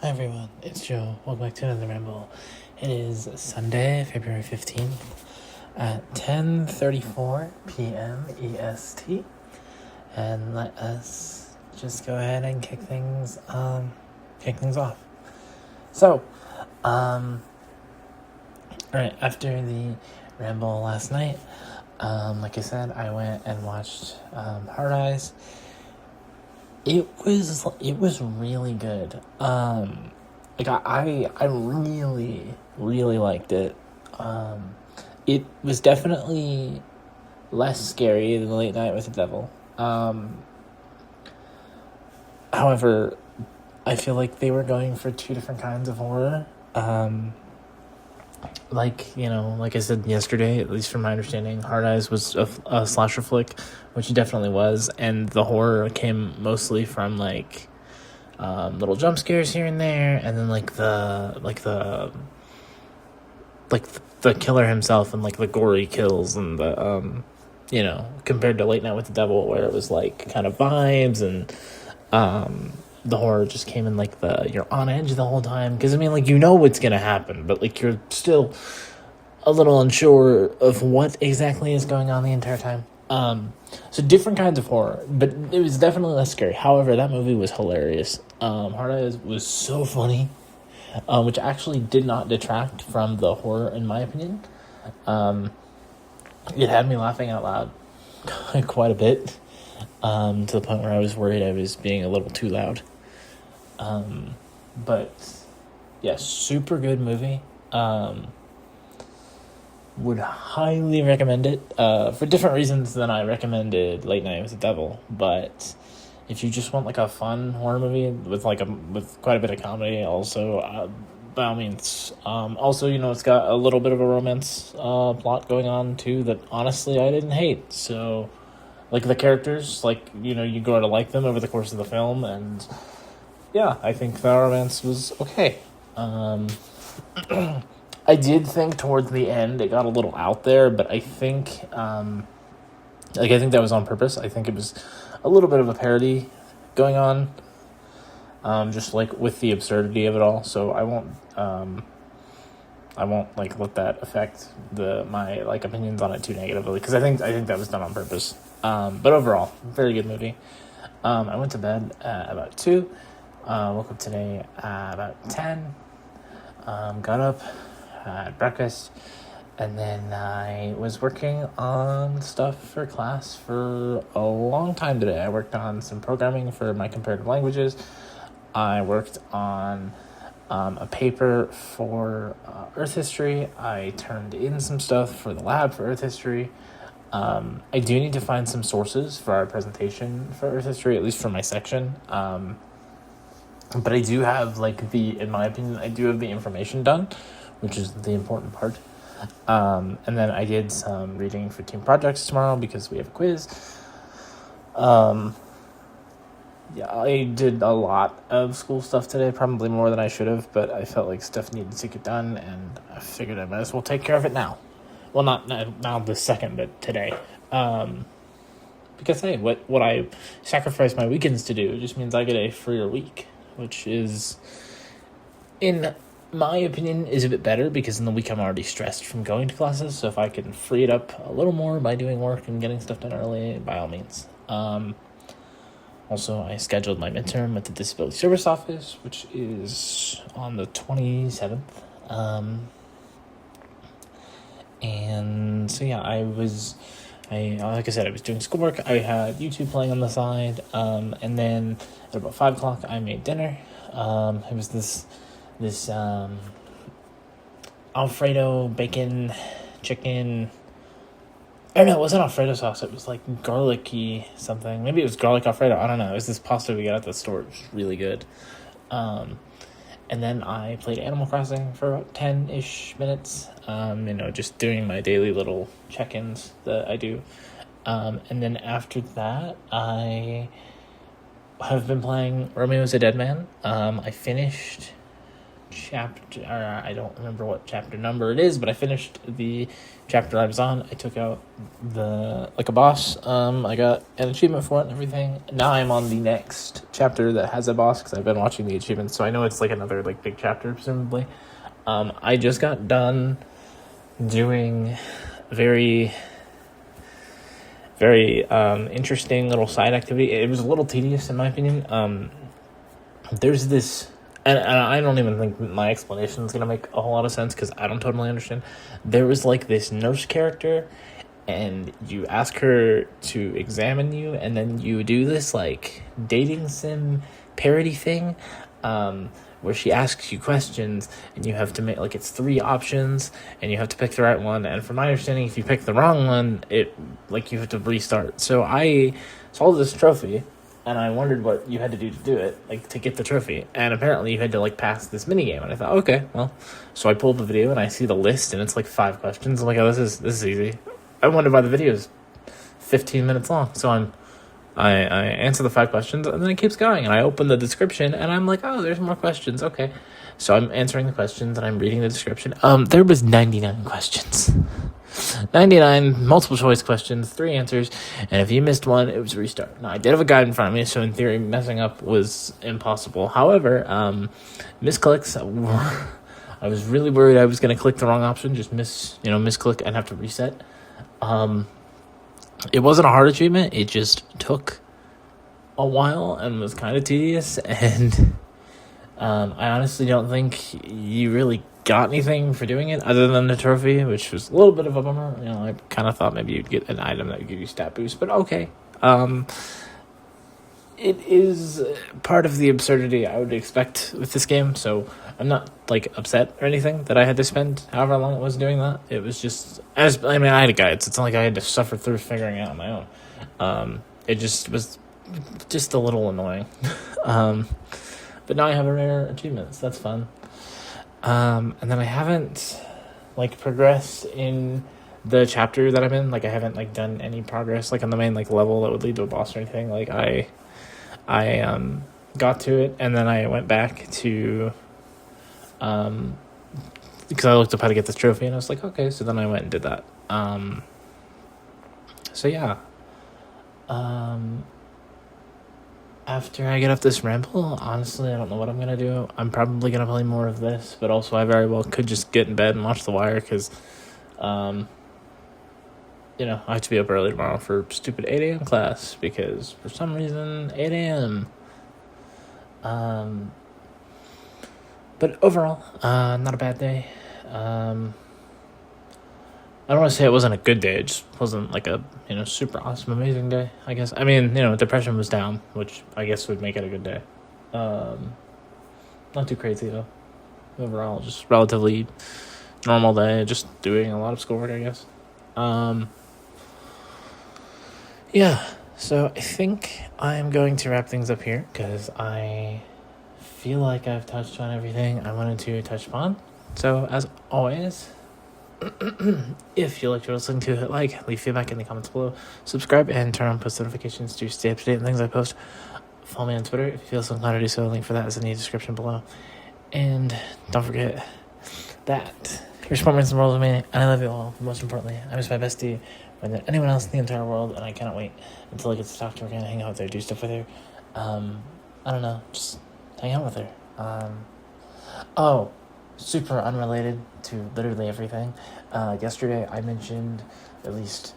Hi everyone, it's Joe. Welcome back to another ramble. It is Sunday, February 15th at 10:34 p.m. EST. And let us just go ahead and kick things off. So, alright, after the ramble last night, like I said, I went and watched Hard Eyes. It was really good. I really liked it. It was definitely less scary than Late Night with the Devil. However, I feel like they were going for two different kinds of horror. Like I said yesterday, at least from my understanding, Hard Eyes was a slasher flick, which it definitely was, and the horror came mostly from little jump scares here and there, and then the killer himself and the gory kills and the compared to Late Night with the Devil, where it was kind of vibes, and the horror just came in you're on edge the whole time, because what's gonna happen, but you're still a little unsure of what exactly is going on the entire time. So different kinds of horror, but it was definitely less scary. However, that movie was hilarious. Hard Eyes was so funny, which actually did not detract from the horror, in my opinion. It had me laughing out loud quite a bit, to the point where I was worried I was being a little too loud. But yeah, super good movie. Would highly recommend it, for different reasons than I recommended Late Night with the Devil. But if you just want a fun horror movie with with quite a bit of comedy, also, by all means. Also, it's got a little bit of a romance plot going on too that honestly I didn't hate. So the characters, you grow to like them over the course of the film, and yeah, I think the romance was okay. I did think towards the end it got a little out there, but I think I think that was on purpose. I think it was a little bit of a parody going on, just with the absurdity of it all. So I won't let that affect my opinions on it too negatively, because I think that was done on purpose. But overall, very good movie. I went to bed at about 2. Woke up today at about 10. Got up, had breakfast, and then I was working on stuff for class for a long time today. I worked on some programming for my comparative languages. I worked on a paper for Earth History. I turned in some stuff for the lab for Earth History. I do need to find some sources for our presentation for Earth History, at least for my section. But I do have in my opinion, I do have the information done, which is the important part. And then I did some reading for team projects tomorrow because we have a quiz. Yeah, I did a lot of school stuff today, probably more than I should have, but I felt like stuff needed to get done, and I figured I might as well take care of it now. Well, not now this second, but today. Because, hey, what I sacrifice my weekends to do just means I get a freer week, which is, in my opinion, is a bit better, because in the week I'm already stressed from going to classes, so if I can free it up a little more by doing work and getting stuff done early, by all means. Also, I scheduled my midterm at the Disability Service Office, which is on the 27th. And so yeah, like I said, I was doing schoolwork. I had YouTube playing on the side, and then at about 5 o'clock, I made dinner. It was this Alfredo bacon chicken. Oh no, it wasn't Alfredo sauce. It was garlicky something. Maybe it was garlic Alfredo. I don't know. It was this pasta we got at the store. It was really good. And then I played Animal Crossing for about 10-ish minutes. Just doing my daily little check-ins that I do. And then after that, I have been playing Romeo's a Dead Man. I finished chapter, or I don't remember what chapter number it is, but I finished the chapter I was on. I took out a boss. I got an achievement for it and everything. Now I'm on the next chapter that has a boss, because I've been watching the achievements, so I know it's like another like big chapter, presumably. I just got done doing very interesting little side activity. It was a little tedious in my opinion. There's this, and I don't even think my explanation is going to make a whole lot of sense, because I don't totally understand. There was like this nurse character, and you ask her to examine you, and then you do this like dating sim parody thing, where she asks you questions, and you have to make, like, it's 3 options, and you have to pick the right one. And from my understanding, if you pick the wrong one, it, like, you have to restart. So I saw this trophy, and I wondered what you had to do to do it, like, to get the trophy. And apparently you had to, like, pass this minigame. And I thought, okay, well. So I pulled the video, and I see the list, and it's, like, 5 questions. I'm like, oh, this is easy. I wonder why the video is 15 minutes long. So I answer the 5 questions, and then it keeps going. And I open the description, and I'm like, oh, there's more questions. Okay. So I'm answering the questions, and I'm reading the description. There was 99 questions. 99 multiple choice questions, 3 answers, and if you missed one, it was a restart. Now, I did have a guide in front of me, so in theory, messing up was impossible. However, misclicks, I was really worried I was going to click the wrong option, just misclick and have to reset. It wasn't a hard achievement, it just took a while and was kind of tedious, and I honestly don't think you really got anything for doing it other than the trophy, which was a little bit of a bummer. I kind of thought maybe you'd get an item that would give you stat boost, but okay. It is part of the absurdity I would expect with this game, so I'm not, like, upset or anything that I had to spend however long it was doing that. It was just, I had a guide, so it's not like I had to suffer through figuring it out on my own. It just was just a little annoying. But now I have a rare achievement, so that's fun. And then I haven't, like, progressed in the chapter that I'm in. Like, I haven't, like, done any progress, like, on the main, like, level that would lead to a boss or anything. Like, I got to it, and then I went back to, because I looked up how to get this trophy, and I was like, okay, so then I went and did that. So yeah. After I get off this ramble, honestly, I don't know what I'm gonna do. I'm probably gonna play more of this, but also I very well could just get in bed and watch The Wire, because, I have to be up early tomorrow for stupid 8 a.m. class, because for some reason, 8 a.m. But overall, not a bad day. I don't want to say it wasn't a good day. It just wasn't like a, super awesome, amazing day, I guess. I mean, depression was down, which I guess would make it a good day. Not too crazy, though. Overall, just relatively normal day, just doing a lot of schoolwork, I guess. Yeah, so I think I'm going to wrap things up here, because I feel like I've touched on everything I wanted to touch upon. So, as always, if you liked what I was listening to, hit like, leave feedback in the comments below, subscribe, and turn on post notifications to stay up to date on things I post. Follow me on Twitter if you feel so inclined to do so. Link for that is in the description below. And don't forget that your support means the world to me, and I love you all. Most importantly, I miss my bestie more than anyone else in the entire world, and I cannot wait until I get to talk to her again, hang out with her, do stuff with her. I don't know, just hang out with her. Super unrelated to literally everything. Yesterday I mentioned, at least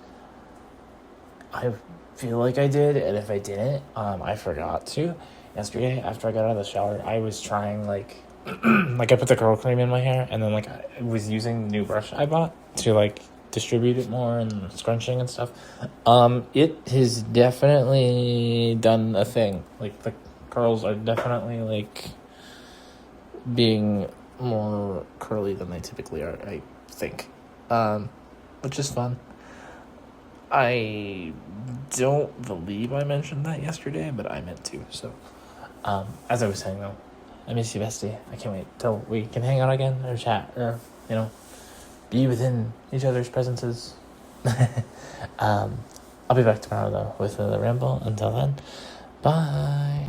I feel like I did, and if I didn't, I forgot to. Yesterday, after I got out of the shower, I was trying, like, I put the curl cream in my hair, and then, like, I was using the new brush I bought to, like, distribute it more and scrunching and stuff. It has definitely done a thing. Like, the curls are definitely, like, being more curly than they typically are, I think. Which is fun. I don't believe I mentioned that yesterday, but I meant to. So, as I was saying, though, I miss you, bestie. I can't wait till we can hang out again, or chat, or, be within each other's presences. I'll be back tomorrow, though, with another ramble. Until then, bye.